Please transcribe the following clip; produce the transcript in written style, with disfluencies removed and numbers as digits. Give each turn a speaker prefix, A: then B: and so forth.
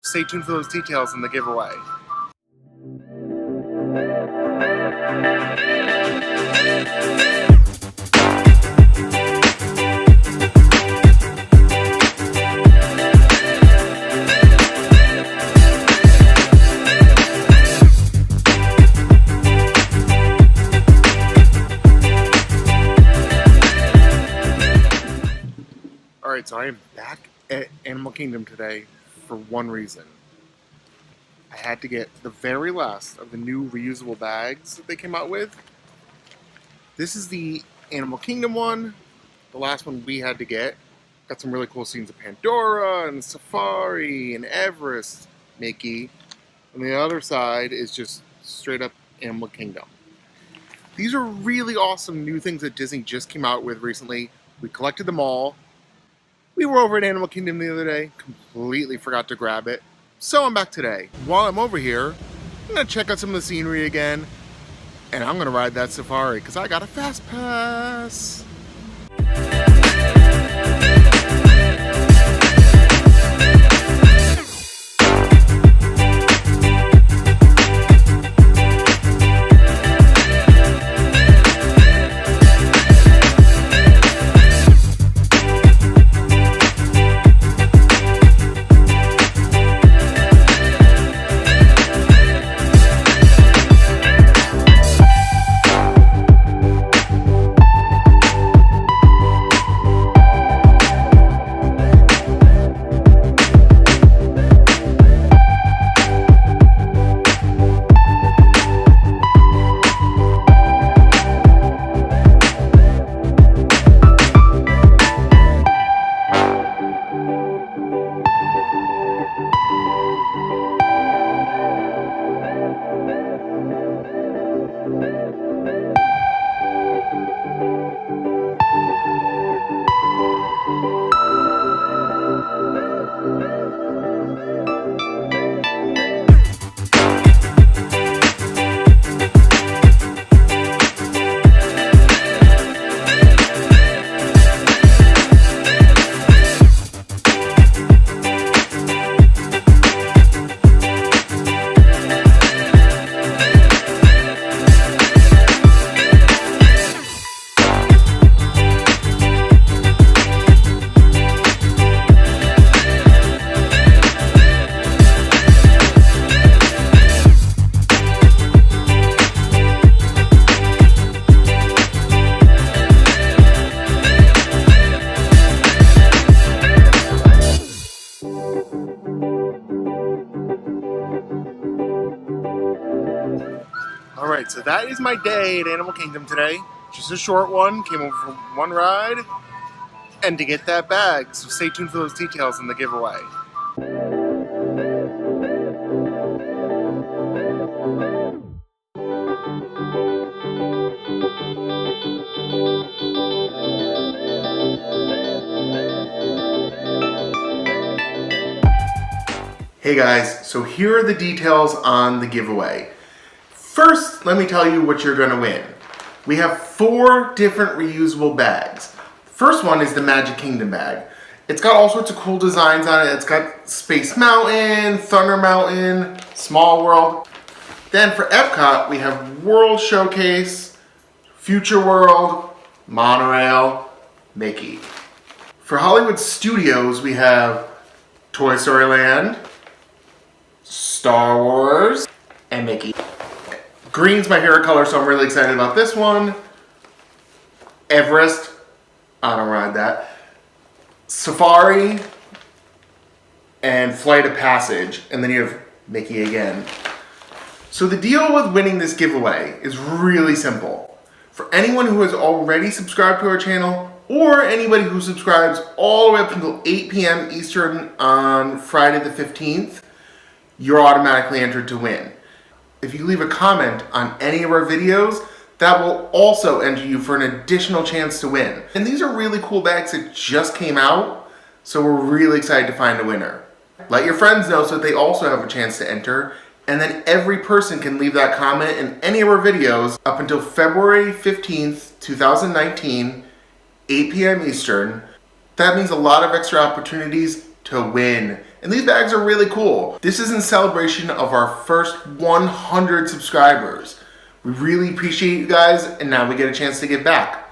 A: Stay tuned for those details in the giveaway. Alright, so I am back at Animal Kingdom today for one reason. I had to get the very last of the new reusable bags that they came out with. This is the Animal Kingdom one, the last one we had to get. Got some really cool scenes of Pandora and Safari and Everest, Mickey. And the other side is just straight up Animal Kingdom. These are really awesome new things that Disney just came out with recently. We collected them all. We were over at Animal Kingdom the other day, completely forgot to grab it. So I'm back today. While I'm over here, I'm gonna check out some of the scenery again, and I'm gonna ride that safari because I got a fast pass. Alright, so that is my day at Animal Kingdom today. Just a short one, came over for one ride, and to get that bag, so stay tuned for those details in the giveaway. Hey guys, so here are the details on the giveaway. First, let me tell you what you're gonna win. We have 4 different reusable bags. First one is the Magic Kingdom bag. It's got all sorts of cool designs on it. It's got Space Mountain, Thunder Mountain, Small World. Then for Epcot, we have World Showcase, Future World, Monorail, Mickey. For Hollywood Studios, we have Toy Story Land, Star Wars, and Mickey. Green's my favorite color, so I'm really excited about this one. Everest, I don't ride that. Safari, and Flight of Passage, and then you have Mickey again. So the deal with winning this giveaway is really simple. For anyone who has already subscribed to our channel, or anybody who subscribes all the way up until 8 p.m. Eastern on Friday the 15th, you're automatically entered to win. If you leave a comment on any of our videos, that will also enter you for an additional chance to win. And these are really cool bags that just came out, so we're really excited to find a winner. Let your friends know so that they also have a chance to enter, and then every person can leave that comment in any of our videos up until February 15th, 2019, 8 p.m. Eastern. That means a lot of extra opportunities to win. And these bags are really cool. This is in celebration of our first 100 subscribers. We really appreciate you guys, and now we get a chance to give back.